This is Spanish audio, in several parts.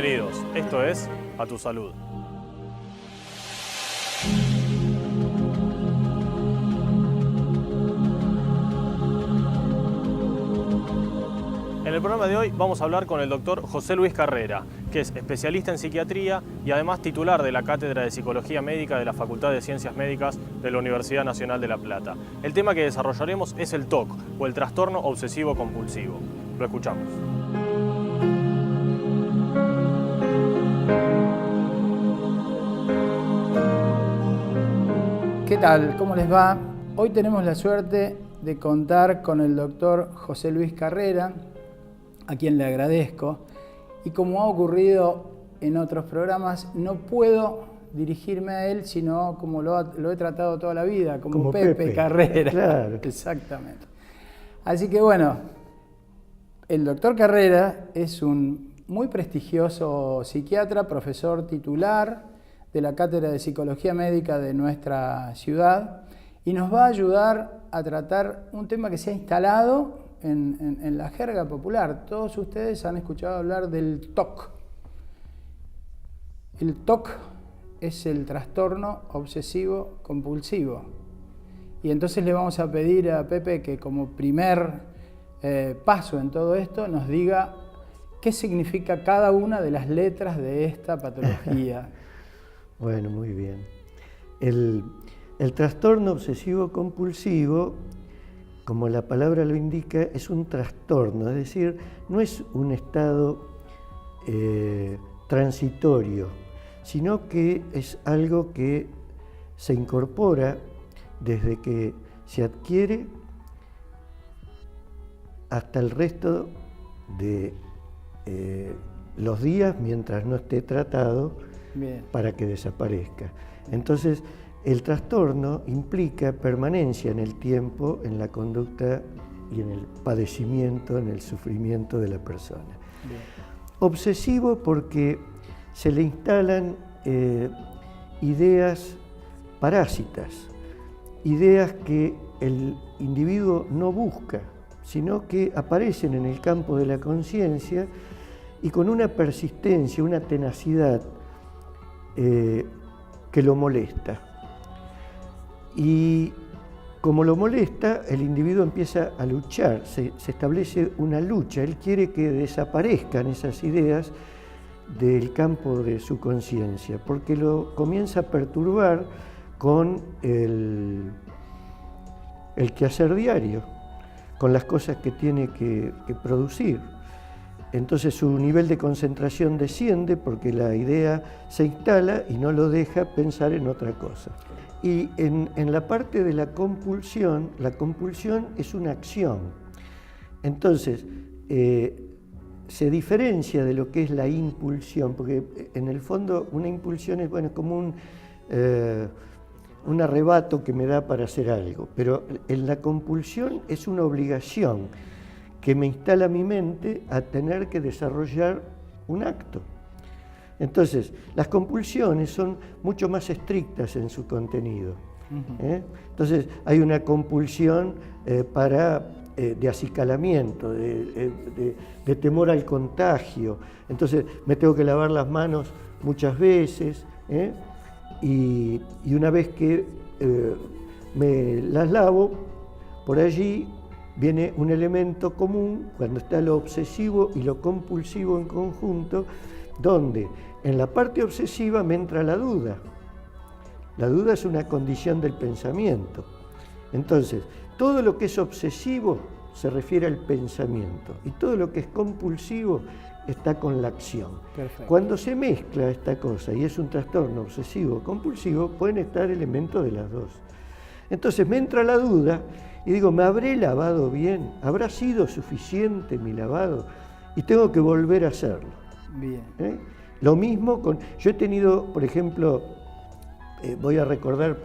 Bienvenidos, esto es A Tu Salud. En el programa de hoy vamos a hablar con el doctor José Luis Carrera, que es especialista en psiquiatría y además titular de la Cátedra de Psicología Médica de la Facultad de Ciencias Médicas de la Universidad Nacional de La Plata. El tema que desarrollaremos es el TOC, o el trastorno obsesivo compulsivo. Lo escuchamos. ¿Qué tal? ¿Cómo les va? Hoy tenemos la suerte de contar con el doctor José Luis Carrera, a quien le agradezco. Y como ha ocurrido en otros programas, no puedo dirigirme a él, sino como lo he tratado toda la vida, como Pepe Carrera. Claro. Exactamente. Así que bueno, el doctor Carrera es un muy prestigioso psiquiatra, profesor titular de la Cátedra de Psicología Médica de nuestra ciudad, y nos va a ayudar a tratar un tema que se ha instalado en la jerga popular. Todos ustedes han escuchado hablar del TOC. El TOC es el trastorno obsesivo compulsivo. Y entonces le vamos a pedir a Pepe que como primer paso en todo esto nos diga qué significa cada una de las letras de esta patología. Bueno, muy bien. El trastorno obsesivo compulsivo, como la palabra lo indica, es un trastorno, es decir, no es un estado transitorio, sino que es algo que se incorpora desde que se adquiere hasta el resto de los días mientras no esté tratado. Bien. Para que desaparezca. Entonces, el trastorno implica permanencia en el tiempo, en la conducta y en el padecimiento, en el sufrimiento de la persona. Bien. Obsesivo porque se le instalan ideas parásitas, ideas que el individuo no busca, sino que aparecen en el campo de la conciencia y con una persistencia, una tenacidad que lo molesta. Y como lo molesta, el individuo empieza a luchar, se establece una lucha. Él quiere que desaparezcan esas ideas del campo de su conciencia, porque lo comienza a perturbar con el quehacer diario, con las cosas que tiene que producir. Entonces su nivel de concentración desciende porque la idea se instala y no lo deja pensar en otra cosa. Y en la parte de la compulsión es una acción. Entonces se diferencia de lo que es la impulsión, porque en el fondo una impulsión es como un arrebato que me da para hacer algo, pero en la compulsión es una obligación que me instala mi mente a tener que desarrollar un acto. Entonces, las compulsiones son mucho más estrictas en su contenido. Entonces, hay una compulsión de acicalamiento, de temor al contagio. Entonces, me tengo que lavar las manos muchas veces, y una vez que me las lavo, por allí viene un elemento común cuando está lo obsesivo y lo compulsivo en conjunto, donde en la parte obsesiva me entra la duda. La duda es una condición del pensamiento. Entonces, todo lo que es obsesivo se refiere al pensamiento y todo lo que es compulsivo está con la acción. Perfecto. Cuando se mezcla esta cosa y es un trastorno obsesivo compulsivo, pueden estar elementos de las dos. Entonces me entra la duda y digo, ¿me habré lavado bien? ¿Habrá sido suficiente mi lavado? Y tengo que volver a hacerlo. Bien. Lo mismo yo he tenido, por ejemplo, voy a recordar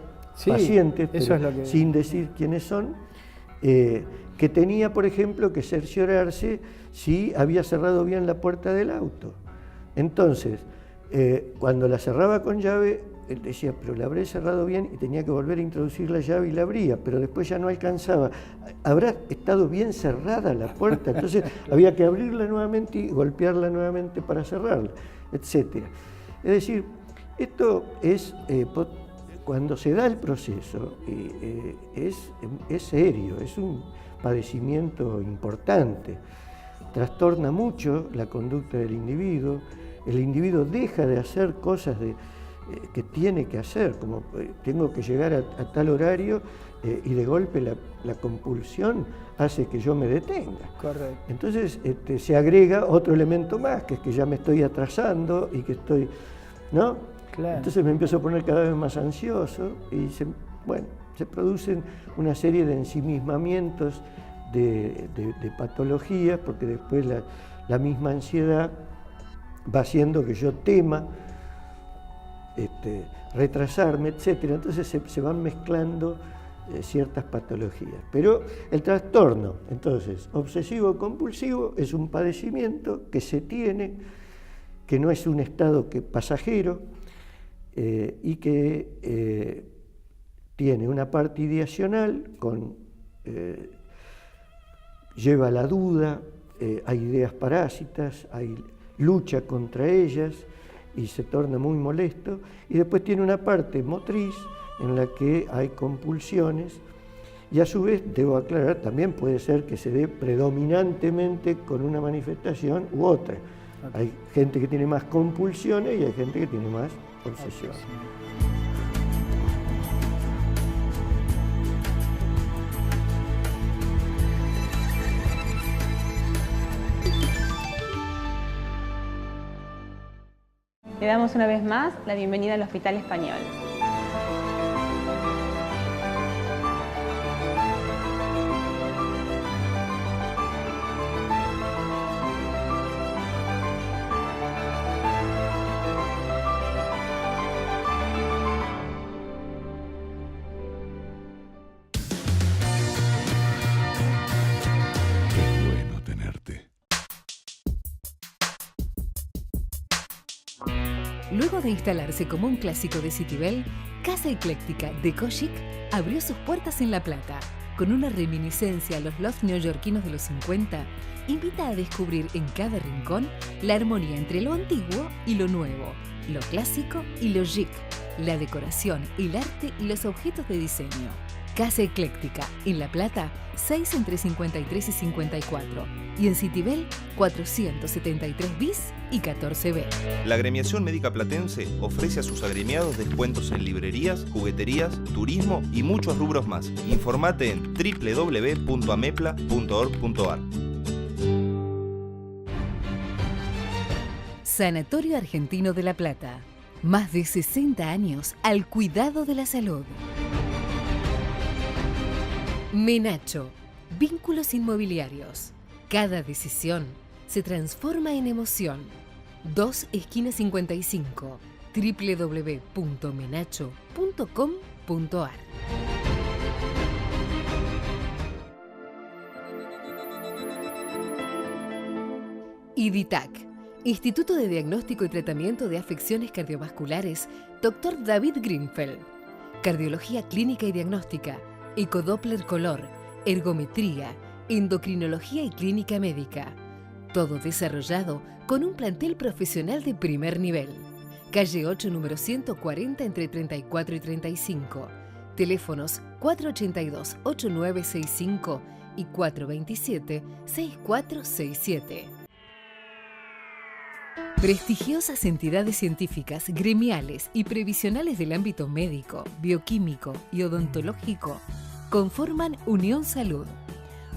pacientes, pero sin decir quiénes son, que tenía, por ejemplo, que cerciorarse si había cerrado bien la puerta del auto. Entonces, cuando la cerraba con llave, él decía, pero la habré cerrado bien, y tenía que volver a introducir la llave y la abría, pero después ya no alcanzaba. Habrá estado bien cerrada la puerta, entonces había que abrirla nuevamente y golpearla nuevamente para cerrarla. etc. Es decir, esto es, cuando se da el proceso, es serio, es un padecimiento importante, trastorna mucho la conducta del individuo, el individuo deja de hacer cosas que tiene que hacer, como tengo que llegar a tal horario y de golpe la compulsión hace que yo me detenga. Correcto. Entonces se agrega otro elemento más, que es que ya me estoy atrasando y que estoy, ¿no? Claro. Entonces me empiezo a poner cada vez más ansioso y se producen una serie de ensimismamientos de patologías, porque después la misma ansiedad va haciendo que yo tema retrasarme, etc. Entonces se van mezclando ciertas patologías. Pero el trastorno, entonces, obsesivo-compulsivo es un padecimiento que se tiene, que no es un estado pasajero y que tiene una parte ideacional, lleva a la duda, hay ideas parásitas, hay lucha contra ellas y se torna muy molesto, y después tiene una parte motriz en la que hay compulsiones, y a su vez, debo aclarar, también puede ser que se dé predominantemente con una manifestación u otra. Okay. Hay gente que tiene más compulsiones y hay gente que tiene más obsesiones. Le damos una vez más la bienvenida al Hospital Español. Qué bueno tenerte. Luego de instalarse como un clásico de Citibel, Casa Ecléctica de Kojic abrió sus puertas en La Plata. Con una reminiscencia a los lofts neoyorquinos de los 50, invita a descubrir en cada rincón la armonía entre lo antiguo y lo nuevo, lo clásico y lo chic, la decoración, el arte y los objetos de diseño. Casa Ecléctica, en La Plata, 6 entre 53 y 54, y en Citibel, 473 bis y 14B. La Agremiación Médica Platense ofrece a sus agremiados descuentos en librerías, jugueterías, turismo y muchos rubros más. Informate en www.amepla.org.ar. Sanatorio Argentino de La Plata. Más de 60 años al cuidado de la salud. Menacho, vínculos inmobiliarios. Cada decisión se transforma en emoción. 2 esquina 55, www.menacho.com.ar. IDITAC, Instituto de Diagnóstico y Tratamiento de Afecciones Cardiovasculares, Dr. David Greenfeld. Cardiología clínica y diagnóstica, ecodoppler color, ergometría, endocrinología y clínica médica. Todo desarrollado con un plantel profesional de primer nivel. Calle 8, número 140, entre 34 y 35. Teléfonos 482-8965 y 427-6467. Prestigiosas entidades científicas, gremiales y previsionales del ámbito médico, bioquímico y odontológico conforman Unión Salud,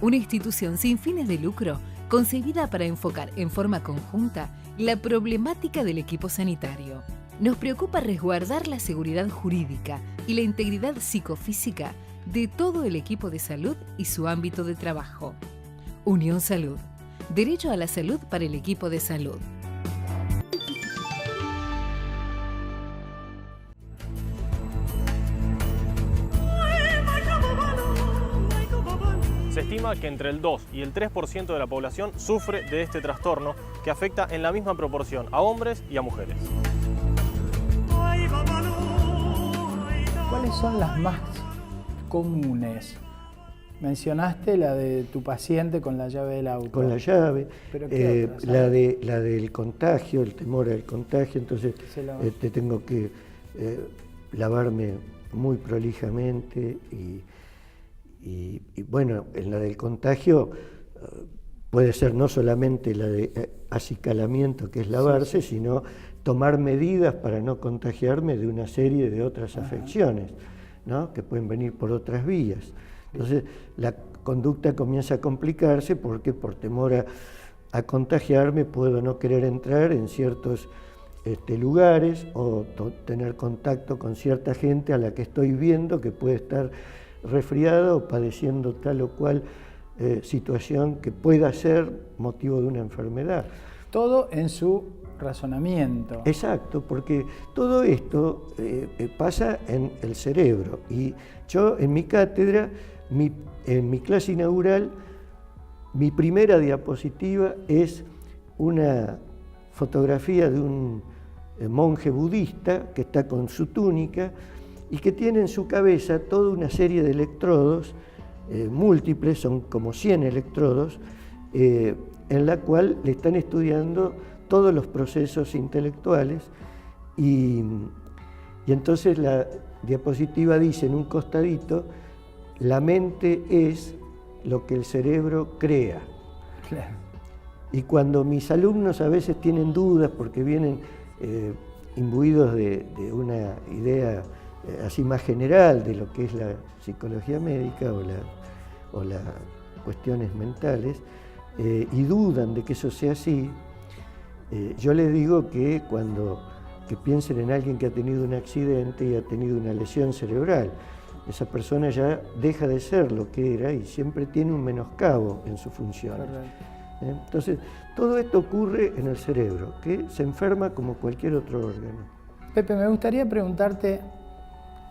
una institución sin fines de lucro concebida para enfocar en forma conjunta la problemática del equipo sanitario. Nos preocupa resguardar la seguridad jurídica y la integridad psicofísica de todo el equipo de salud y su ámbito de trabajo. Unión Salud. Derecho a la salud para el equipo de salud. Se estima que entre el 2 y el 3% de la población sufre de este trastorno, que afecta en la misma proporción a hombres y a mujeres. ¿Cuáles son las más comunes? Mencionaste la de tu paciente con la llave del auto. Con la llave, ¿Pero qué otras? la del contagio, el temor al contagio, entonces tengo que lavarme muy prolijamente y bueno, en la del contagio puede ser no solamente la de acicalamiento, que es lavarse, sino tomar medidas para no contagiarme de una serie de otras afecciones, ¿no? Que pueden venir por otras vías. Entonces la conducta comienza a complicarse porque por temor a contagiarme puedo no querer entrar en ciertos lugares o tener contacto con cierta gente a la que estoy viendo que puede estar resfriada o padeciendo tal o cual situación que pueda ser motivo de una enfermedad. Todo en su razonamiento. Exacto, porque todo esto pasa en el cerebro y yo en mi cátedra, en mi clase inaugural, mi primera diapositiva es una fotografía de un monje budista que está con su túnica y que tiene en su cabeza toda una serie de electrodos múltiples, son como 100 electrodos, en la cual le están estudiando todos los procesos intelectuales y entonces la diapositiva dice en un costadito: la mente es lo que el cerebro crea. Claro. Y cuando mis alumnos a veces tienen dudas porque vienen imbuidos de una idea así más general de lo que es la psicología médica o las cuestiones mentales, y dudan de que eso sea así, yo les digo que piensen en alguien que ha tenido un accidente y ha tenido una lesión cerebral. Esa persona ya deja de ser lo que era y siempre tiene un menoscabo en su función. Entonces, todo esto ocurre en el cerebro, que se enferma como cualquier otro órgano. Pepe, me gustaría preguntarte,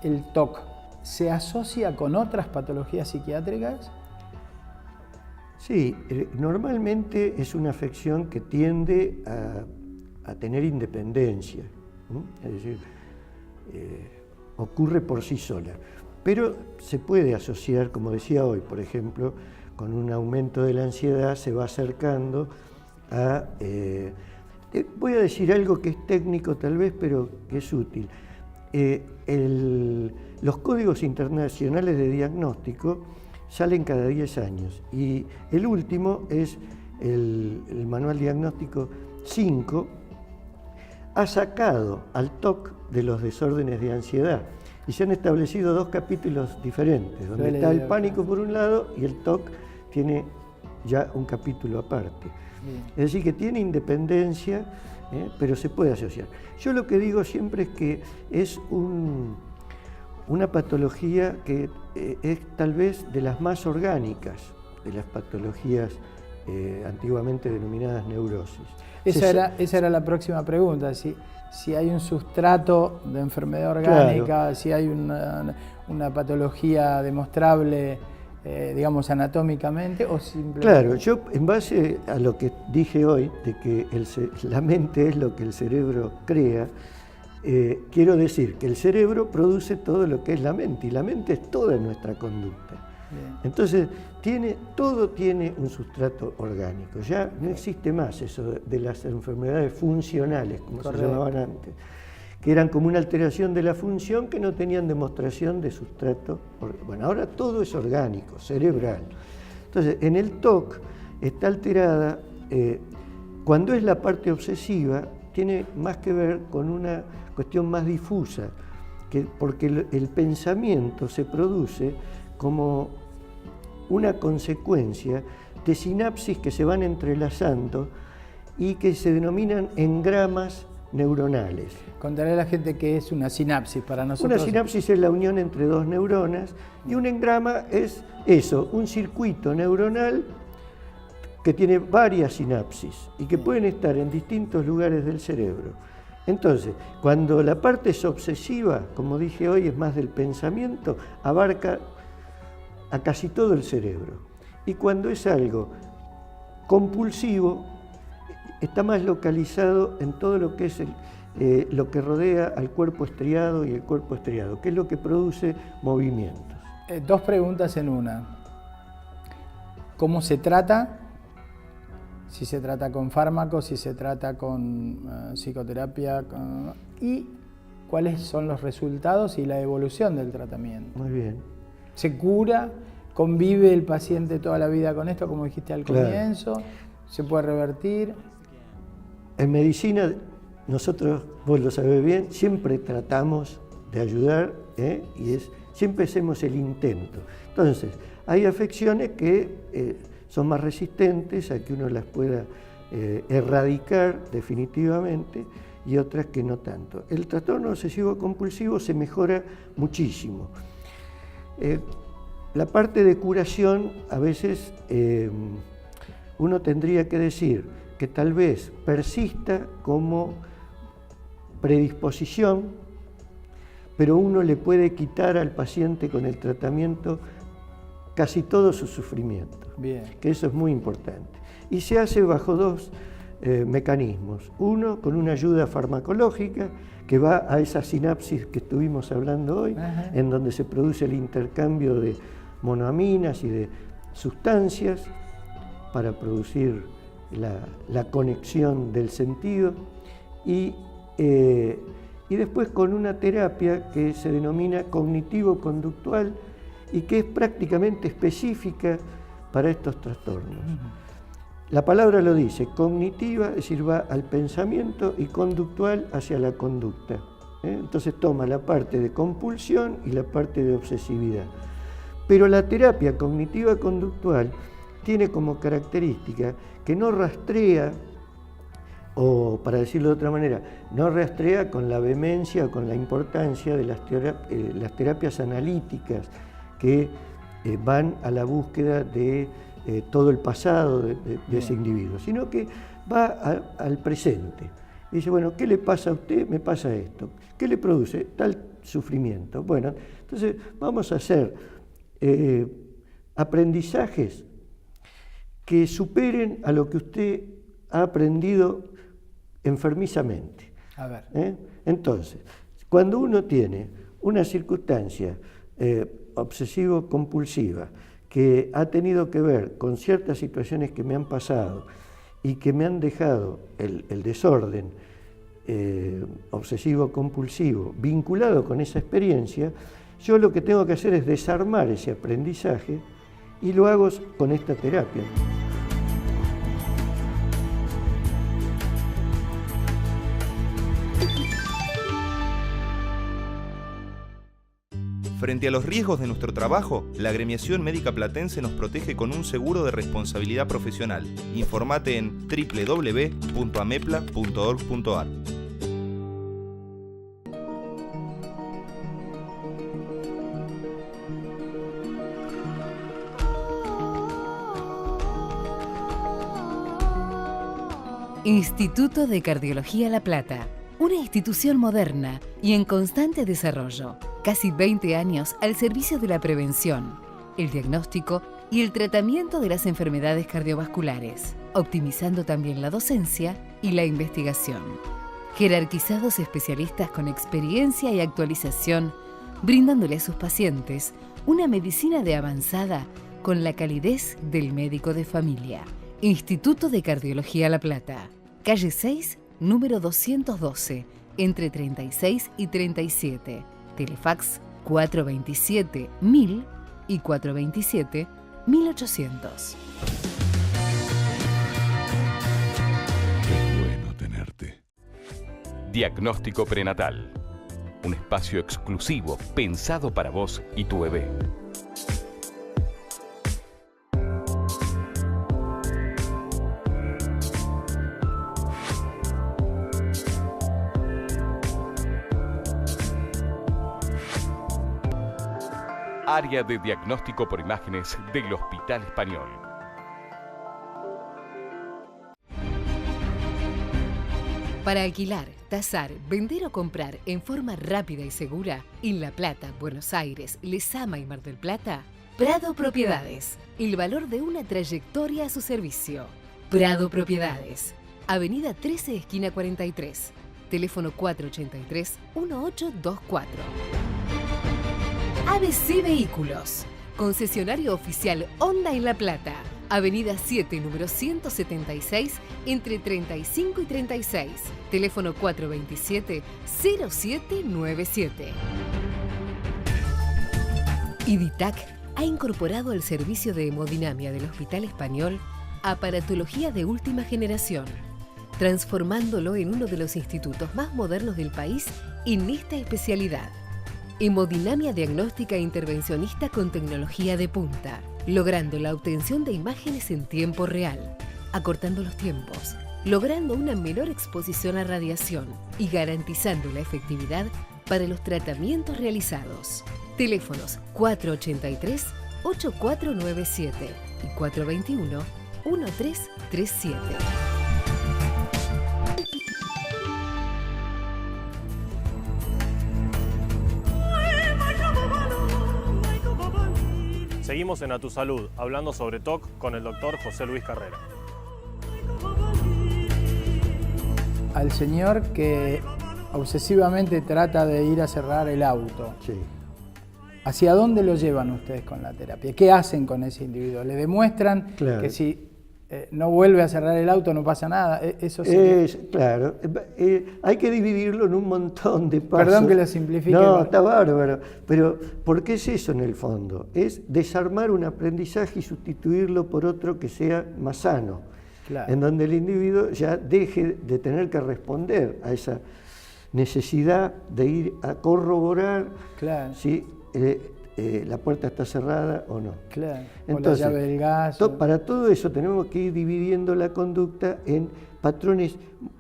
¿el TOC se asocia con otras patologías psiquiátricas? Sí, normalmente es una afección que tiende a tener independencia, es decir, ocurre por sí sola, pero se puede asociar, como decía hoy, por ejemplo, con un aumento de la ansiedad, se va acercando a... voy a decir algo que es técnico tal vez, pero que es útil. Los códigos internacionales de diagnóstico salen cada 10 años y el último es el Manual Diagnóstico 5, ha sacado al TOC de los desórdenes de ansiedad y se han establecido dos capítulos diferentes, donde está el pánico por un lado y el TOC tiene ya un capítulo aparte. Es decir, que tiene independencia, pero se puede asociar. Yo lo que digo siempre es que es una patología que es tal vez de las más orgánicas de las patologías antiguamente denominadas neurosis. Esa era la próxima pregunta, si hay un sustrato de enfermedad orgánica, claro, si hay una patología demostrable, digamos, anatómicamente, o simplemente... Claro, yo en base a lo que dije hoy, de que la mente es lo que el cerebro crea, quiero decir que el cerebro produce todo lo que es la mente, y la mente es toda nuestra conducta. Bien. Entonces, todo tiene un sustrato orgánico. Ya no existe más eso de las enfermedades funcionales, como se llamaban antes, que eran como una alteración de la función que no tenían demostración de sustrato. Bueno, ahora todo es orgánico, cerebral. Entonces, en el TOC está alterada, cuando es la parte obsesiva, tiene más que ver con una cuestión más difusa, porque el pensamiento se produce como una consecuencia de sinapsis que se van entrelazando y que se denominan engramas neuronales. Contaré a la gente qué es una sinapsis para nosotros. Una sinapsis es la unión entre dos neuronas y un engrama es eso, un circuito neuronal que tiene varias sinapsis y que pueden estar en distintos lugares del cerebro. Entonces, cuando la parte es obsesiva, como dije hoy, es más del pensamiento, abarca a casi todo el cerebro. Y cuando es algo compulsivo, está más localizado en todo lo que es lo que rodea al cuerpo estriado y el cuerpo estriado, que es lo que produce movimientos. Dos preguntas en una. cómo se trata, si se trata con fármacos, si se trata con psicoterapia, y cuáles son los resultados y la evolución del tratamiento. Muy bien. ¿Se cura? ¿Convive el paciente toda la vida con esto, como dijiste al comienzo? ¿Se puede revertir? En medicina, nosotros, vos lo sabés bien, siempre tratamos de ayudar, y siempre hacemos el intento. Entonces, hay afecciones que son más resistentes a que uno las pueda erradicar definitivamente, y otras que no tanto. El trastorno obsesivo compulsivo se mejora muchísimo. La parte de curación, a veces uno tendría que decir que tal vez persista como predisposición, pero uno le puede quitar al paciente con el tratamiento casi todo su sufrimiento. Bien. Que eso es muy importante. Y se hace bajo dos mecanismos. Uno, con una ayuda farmacológica que va a esa sinapsis que estuvimos hablando hoy, en donde se produce el intercambio de monoaminas y de sustancias para producir la conexión del sentido, y después con una terapia que se denomina cognitivo-conductual y que es prácticamente específica para estos trastornos. La palabra lo dice, cognitiva, es decir, va al pensamiento, y conductual hacia la conducta. Entonces toma la parte de compulsión y la parte de obsesividad. Pero la terapia cognitiva conductual tiene como característica que no rastrea, o para decirlo de otra manera, no rastrea con la vehemencia o con la importancia de las terapias analíticas que van a la búsqueda de todo el pasado de ese individuo, sino que va al presente. Y dice, bueno, ¿qué le pasa a usted? Me pasa esto. ¿Qué le produce? Tal sufrimiento. Bueno, entonces vamos a hacer aprendizajes que superen a lo que usted ha aprendido enfermizamente. A ver. Entonces, cuando uno tiene una circunstancia obsesivo-compulsiva que ha tenido que ver con ciertas situaciones que me han pasado y que me han dejado el desorden obsesivo-compulsivo vinculado con esa experiencia, yo lo que tengo que hacer es desarmar ese aprendizaje, y lo hago con esta terapia. Frente a los riesgos de nuestro trabajo, la Agremiación Médica Platense nos protege con un seguro de responsabilidad profesional. Informate en www.amepla.org.ar. Instituto de Cardiología La Plata, una institución moderna y en constante desarrollo. Casi 20 años al servicio de la prevención, el diagnóstico y el tratamiento de las enfermedades cardiovasculares, optimizando también la docencia y la investigación. Jerarquizados especialistas con experiencia y actualización, brindándole a sus pacientes una medicina de avanzada con la calidez del médico de familia. Instituto de Cardiología La Plata, calle 6, número 212, entre 36 y 37. Telefax 427-1000 y 427-1800. Qué bueno tenerte. Diagnóstico prenatal. Un espacio exclusivo pensado para vos y tu bebé. Área de diagnóstico por imágenes del Hospital Español. Para alquilar, tasar, vender o comprar en forma rápida y segura en La Plata, Buenos Aires, Lezama y Mar del Plata, Prado Propiedades. El valor de una trayectoria a su servicio. Prado Propiedades. Avenida 13, esquina 43. Teléfono 483-1824. ABC Vehículos, concesionario oficial Honda en La Plata, Avenida 7, número 176, entre 35 y 36. Teléfono 427-0797. IDITAC ha incorporado al servicio de hemodinamia del Hospital Español aparatología de última generación, transformándolo en uno de los institutos más modernos del país en esta especialidad. Hemodinamia diagnóstica e intervencionista con tecnología de punta, logrando la obtención de imágenes en tiempo real, acortando los tiempos, logrando una menor exposición a radiación y garantizando la efectividad para los tratamientos realizados. Teléfonos 483-8497 y 421-1337. Seguimos en A Tu Salud, hablando sobre TOC con el doctor José Luis Carrera. Al señor que obsesivamente trata de ir a cerrar el auto, Sí. ¿hacia dónde lo llevan ustedes con la terapia? ¿Qué hacen con ese individuo? ¿Le demuestran Claro. que si no vuelve a cerrar el auto no pasa nada? Eso sería... Claro, hay que dividirlo en un montón de pasos. Perdón que lo simplifique. No, está bárbaro, pero ¿por qué es eso en el fondo? Es desarmar un aprendizaje y sustituirlo por otro que sea más sano, Claro. en donde el individuo ya deje de tener que responder a esa necesidad de ir a corroborar Claro. si la puerta está cerrada o no. Claro. Entonces, o la llave del gas. para todo eso tenemos que ir dividiendo la conducta en patrones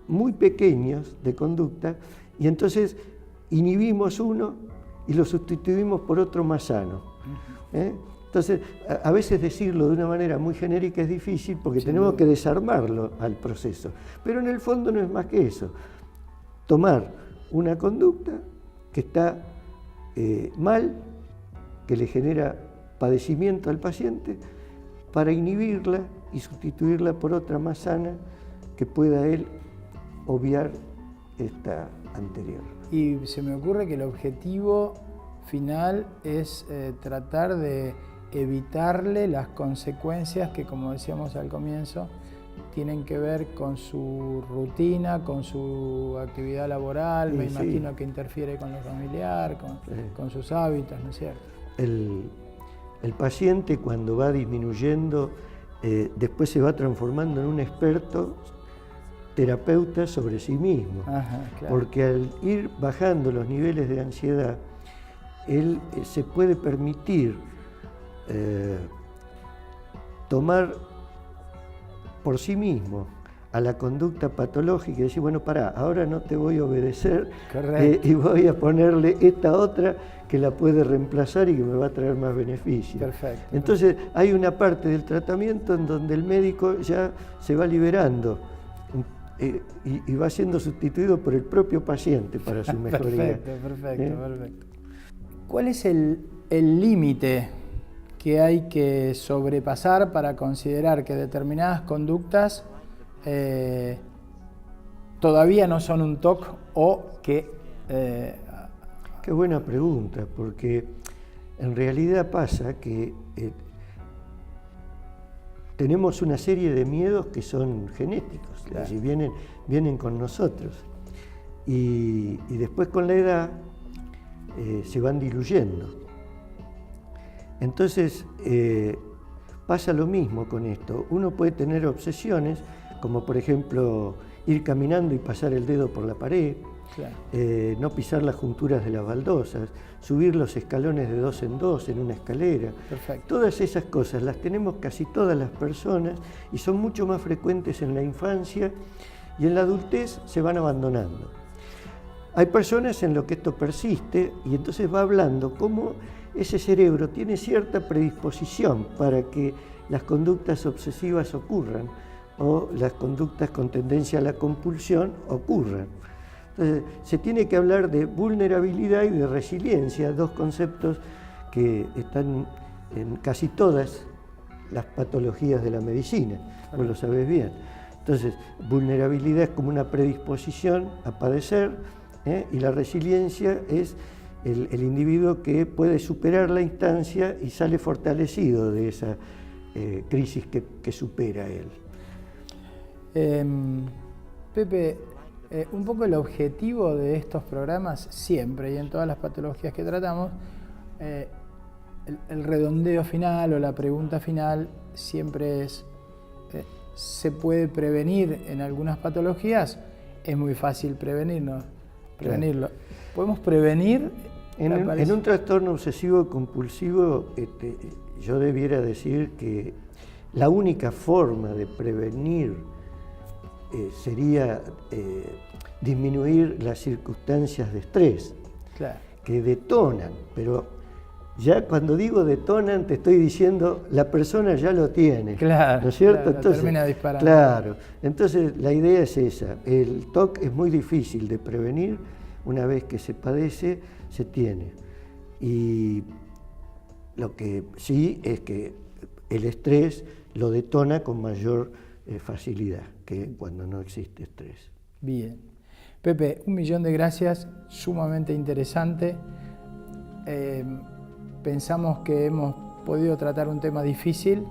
muy pequeños de conducta y entonces inhibimos uno y lo sustituimos por otro más sano. Entonces, a veces decirlo de una manera muy genérica es difícil porque tenemos que desarmarlo al proceso. Pero en el fondo no es más que eso. Tomar una conducta que está mal, que le genera padecimiento al paciente, para inhibirla y sustituirla por otra más sana que pueda él obviar esta anterior. Y se me ocurre que el objetivo final es tratar de evitarle las consecuencias que, como decíamos al comienzo, tienen que ver con su rutina, con su actividad laboral, Sí, me sí. imagino que interfiere con lo familiar, con sus hábitos, ¿no es cierto? El paciente, cuando va disminuyendo, después se va transformando en un experto terapeuta sobre sí mismo. Ajá, claro. Porque al ir bajando los niveles de ansiedad, él se puede permitir tomar por sí mismo a la conducta patológica y decir, bueno, pará, ahora no te voy a obedecer y voy a ponerle esta otra que la puede reemplazar y que me va a traer más beneficios. Perfecto. Entonces hay una parte del tratamiento en donde el médico ya se va liberando y va siendo sustituido por el propio paciente para su mejoría. Perfecto. ¿Cuál es el límite que hay que sobrepasar para considerar que determinadas conductas todavía no son un TOC o que... Qué buena pregunta, porque en realidad pasa que tenemos una serie de miedos que son genéticos, claro. Es decir, vienen con nosotros y después con la edad se van diluyendo. Entonces pasa lo mismo con esto. Uno puede tener obsesiones, como por ejemplo ir caminando y pasar el dedo por la pared, claro. No pisar las junturas de las baldosas, subir los escalones de 2 en 2 en una escalera. Perfecto. Todas esas cosas las tenemos casi todas las personas y son mucho más frecuentes en la infancia y en la adultez se van abandonando. Hay personas en lo que esto persiste y entonces va hablando cómo ese cerebro tiene cierta predisposición para que las conductas obsesivas ocurran o las conductas con tendencia a la compulsión ocurran. Entonces, se tiene que hablar de vulnerabilidad y de resiliencia, dos conceptos que están en casi todas las patologías de la medicina, vos lo sabés bien. Entonces, vulnerabilidad es como una predisposición a padecer, y la resiliencia es el individuo que puede superar la instancia y sale fortalecido de esa crisis que supera él. Pepe, un poco el objetivo de estos programas siempre y en todas las patologías que tratamos, el redondeo final o la pregunta final siempre es, ¿se puede prevenir en algunas patologías? Es muy fácil prevenirlo. Claro. ¿Podemos prevenir? En un trastorno obsesivo compulsivo, yo debiera decir que la única forma de prevenir sería disminuir las circunstancias de estrés, claro, que detonan, pero ya cuando digo detonan te estoy diciendo la persona ya lo tiene, claro, ¿no es cierto? Claro, entonces, termina disparando. Claro, entonces la idea es esa, el TOC es muy difícil de prevenir, una vez que se padece, se tiene. Y lo que sí es que el estrés lo detona con mayor facilidad que cuando no existe estrés. Bien. Pepe, 1.000.000 de gracias, sumamente interesante. Pensamos que hemos podido tratar un tema difícil,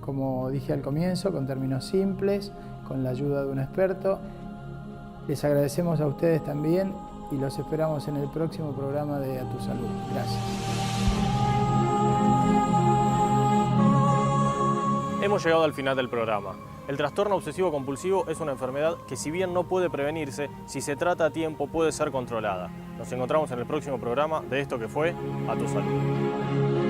como dije al comienzo, con términos simples, con la ayuda de un experto. Les agradecemos a ustedes también y los esperamos en el próximo programa de A Tu Salud. Gracias. Hemos llegado al final del programa. El trastorno obsesivo compulsivo es una enfermedad que, si bien no puede prevenirse, si se trata a tiempo puede ser controlada. Nos encontramos en el próximo programa de esto que fue A Tu Salud.